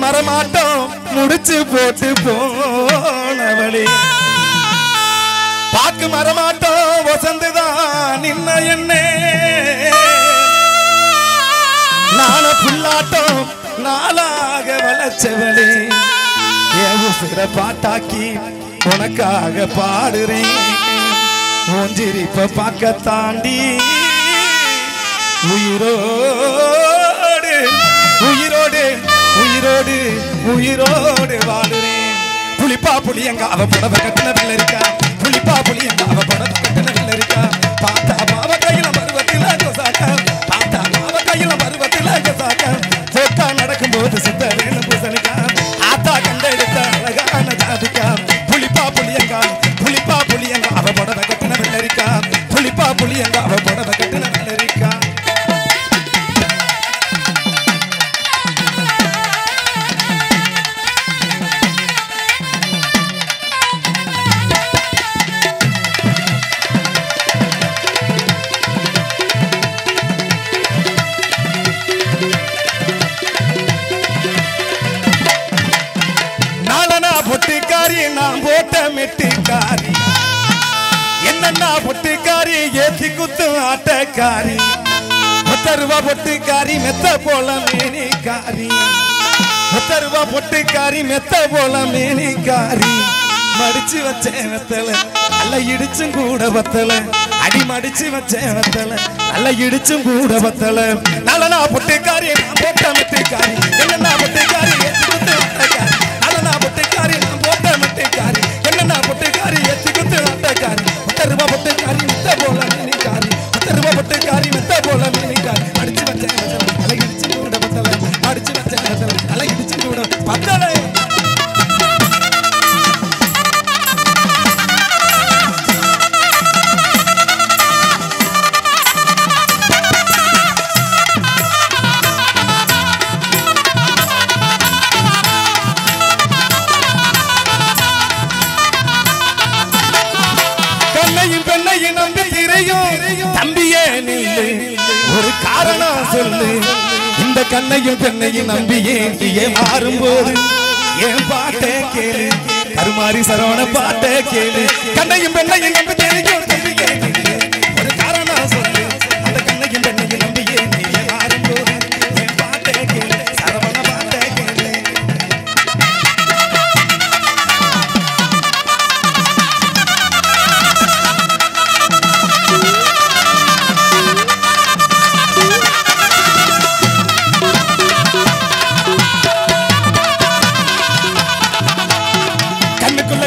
மரமாட்டோம் முடிச்சு போட்டு போனவளே பாக்கு மரமாட்டோம் வசந்துதான் நின்ன என்னே நான புல்லாட்டம் நாளாக வளச்சவளே என் உசுர பாட்டாக்கி உனக்காக பாடுறேன் மூஞ்சிரிப்ப பார்க்க தாண்டி உயிரோடு உயிரோடு உயிரோடு உயிரோடு வாழுறேன் புளிப்பா புளியங்க அவ புடவை கட்டின பிள்ளை இருக்கா புளிப்பா புளியங்க அவ புடவை கட்டின பிள்ளை இருக்கா பார்த்தா பாவ கையில பருவத்தில சாக்க பார்த்தா பாவ கையில பருவத்தில சாக்க போக்கா நடக்கும்போது சுத்த வேணும் பூசணிக்கா ஆத்தா கண்டெடுத்த அழகான ஜாதிக்கா புளிப்பா புளியங்க அவ புடவை கட்டின பிள்ளை இருக்கா புளிப்பா புளியங்க அவ புடவை கட்டின பிள்ளை இருக்கா நான் போட்ட மெட்டிக்காரி என்னன்னா பொட்டிக்காரி ஏத்தி குத்து ஆட்டக்காரி 10 ரூபா பொட்டிக்காரி மெத்த போல மேனிக்காரி 10 ரூபா பொட்டிக்காரி மெத்த போல மேனிக்காரி மடிச்சு வச்சேன் வெத்தல அல்ல இடிச்சும் கூட பத்தல அடி மடிச்சு வச்சேன் வெத்தல அல்ல இடிச்சும் கூட பத்தல நல்லனா பொட்டிக்காரி நான் போட்ட மெட்டிக்காரி என்னன்னா பொட்டிக்காரி ஏத்தி குத்து ஆட்டக்காரி நல்லனா பொட்டிக்காரி நான் போட்ட மெட்டிக்காரி என்னன்னா பொட்டிக்காரி ஏத்தி குத்து ஆட்டக்காரி 10 ரூபா பொட்டிக்காரி மெத்த போல மேனிக்காரி 10 ரூபா பொட்டிக்காரி மெத்த போல மேனிக்காரி அடிச்சு வச்சேன் வெத்தல அல்ல இடிச்சும் கூட பத்தல அடிச்சு வச்சேன் வெத்தல அல்ல இடிச்சும் கூட பத்தல தம்பியே நில்லு ஒரு காரணம் சொல்லு இந்த கண்ணையும் பெண்ணையும் நம்பியே நீயே மாறும்போது என் பாட்டை கேளு கருமாரி சரவண பாட்டை கேளு கண்ணையும் பெண்ணையும் நம்பி தெரியும் தம்பியே நில்லு ஒரு காரணம் சொல்லு அந்த கண்ணையும் பெண்ணையும் நம்பியே நீயே மாறும்போது என் பாட்டை கேளு சரவண பாட்டை கேளு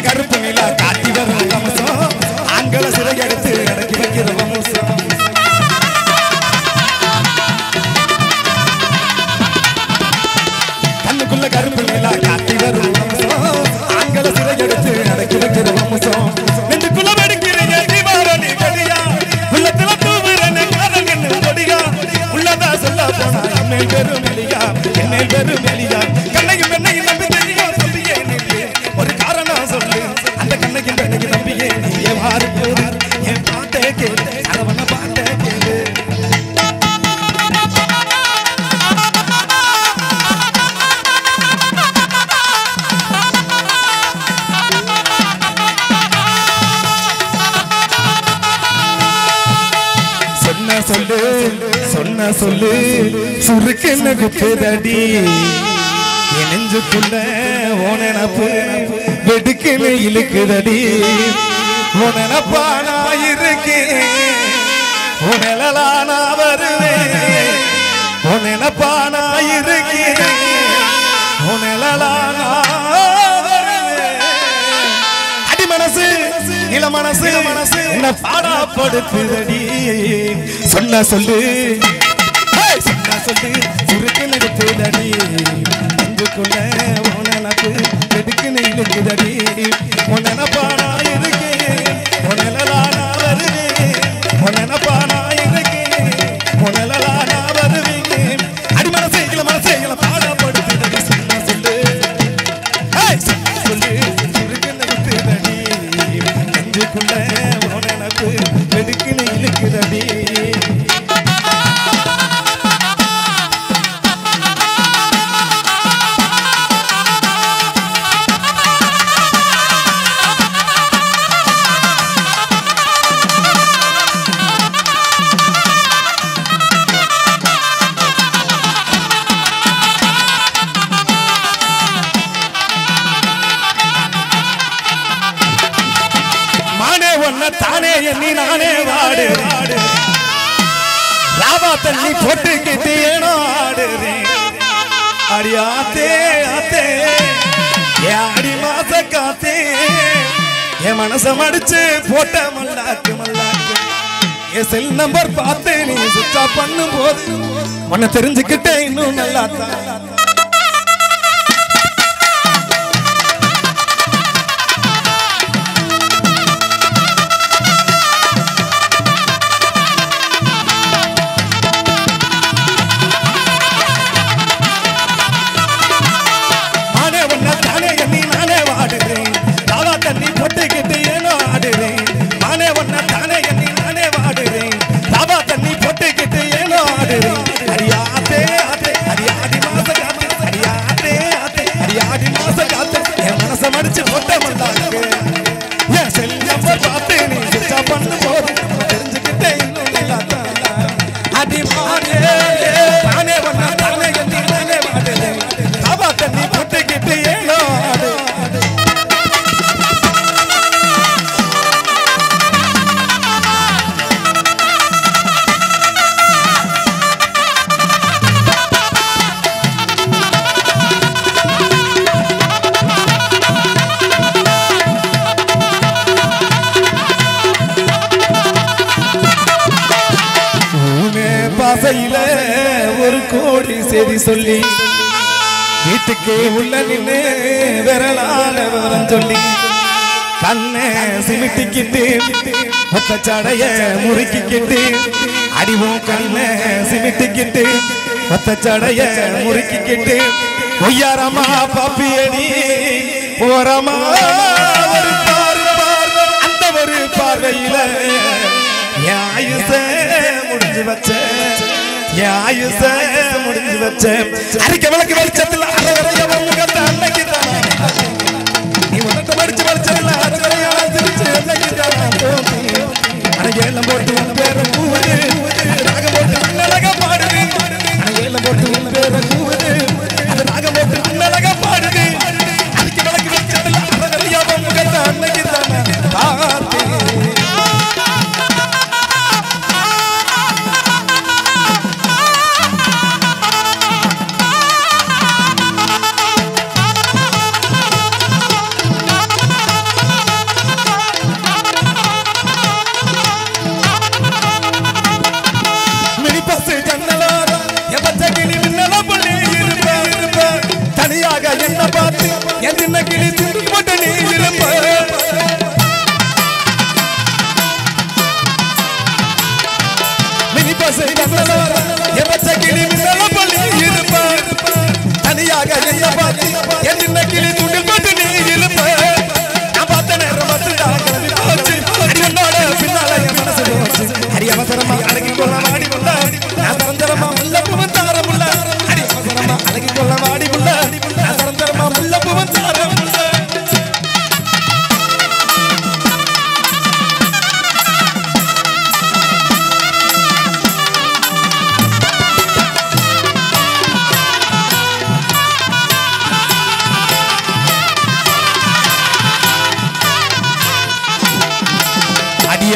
கருப்பு நிலா காட்டி வரும் வம்சம் ஆண்களை சிறை எடுத்து அடக்கி வைக்கிற வம்சம் கண்ணுக்குள்ள கருப்பு நிலா காட்டி வரும் வம்சம் ஆண்களை சிறை எடுத்து அடக்கி வைக்கிற வம்சம் நெஞ்சுக்குள்ள வெடிக்கிறீங்க தீபாவளி கொடியா உள்ளத்துல தூவுறேன் காதல் என்ன கொடியா உள்ளதா சொல்ல போனா என்னை பெரும் எலியா கண்ணையும் பெண்ணையும் நம்பி தெரியும் தம்பியே நில்லு ஒரு காரணம் சொல்லு அந்த கண்ணையும் பெண்ணையும் நம்பியே நீயே மாறும்போது என் பாட்டை கேளு சரவண பாட்டை கேளு சொன்ன சொல்லு சுருக்குன்னு குத்துதடி என் நெஞ்சுக்குள்ள ஓ நினப்பு வெடுக்குன்னு இழுக்குதடி ஓ நினப்பா நான் இருக்கேன் ஓ நிழலா நான் வருவேன் ஓ நினப்பா நான் இருக்கேன் ஓ நிழலா நான் வருவேன் அடி மனசு இள மனசு என்ன பாடப்படுத்துதடி சொன்ன சொல்லு சுருக்குன்னு எடுத்துதடி நெஞ்சுக்குள்ள உன் நினப்பு வெடுக்குன்னு இழுக்குதடி உன் நினப்பா நான் இருக்கேன் உன் நிழலா நான் வருவேன் உன் நினப்பா நான் இருக்கேன் உன் நிழலா நான் வருவேன் அடி மனசே இள பாடப்படுத்துதடி சொன்ன சொல்லு சுருக்குன்னு எடுத்துதடி நெஞ்சுக்குள்ள உன் நினப்பு வெடுக்குன்னு இழுக்குதடி எண்ணி நானே வாடுறேன் ராவா தண்ணி போட்டுக்கிட்டு ஏனோ ஆடுறேன் அடியாத்தே ஆத்தே ஆடி மாச காத்தே என் மனச மடிச்சு போட்ட மல்லாக்கு மல்லாக்கு என் செல் நம்பர் பார்த்து நீ சுவிட்ச் ஆஃப் பண்ணும் போது உன்னை தெரிஞ்சுக்கிட்டே இன்னும் நல்லா தான் ஒரு கோடி செய்தி சொல்லி வீட்டுக்கு உள்ள நின்று விரலால விவரம் சொல்லி கண்ணை சிமிட்டிக்கிட்டு மொத்த சடைய முறுக்கிக்கிட்டு அடிவும் கண்ணை சிமிட்டிக்கிட்டு மொத்த சடைய முறுக்கிக்கிட்டு ஒய்யாரமா பாப்பியடி ஓரமா ஒரு அந்த ஒரு பார்வையில ஆயுச முடிஞ்சு வச்ச ஆயுச முடிஞ்சு வச்ச அரிக்க விளக்கு வெளிச்சத்தில் அரைவரைய முகத்தை அன்னைக்கு நீ உனக்கு மடிச்சு வச்சதில்ல அரைவரையால திருச்சு அன்னைக்கு ஏலம் போட்டு உன் பேர கூவுது ராக போட்டு அண்ணழக பாடுது ஏலம் போட்டு உன் பேர கூவுது அது ராக போட்டு அண்ணழக பாடுது அரிக்க விளக்கு வெளிச்சத்தில் அரைவரைய முகத்தை அன்னைக்கு தானே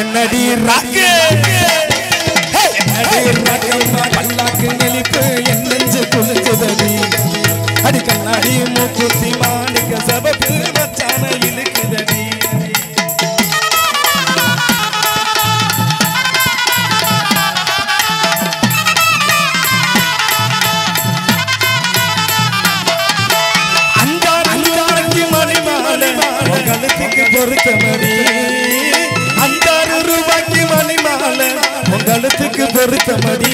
என்னடி ராக்கு பல்லாக்கு நெளிப்பு என் நெஞ்சு குளிச்சதடி அடி கண்ணாடி மூக்குத்தி மாணிக்க சபப்பு மச்சான இழுக்குதடி அஞ்சாறு மணி மாலை கழுத்துக்கு பொறுத்த மணி கழுத்துக்கு பொறுத்த மடி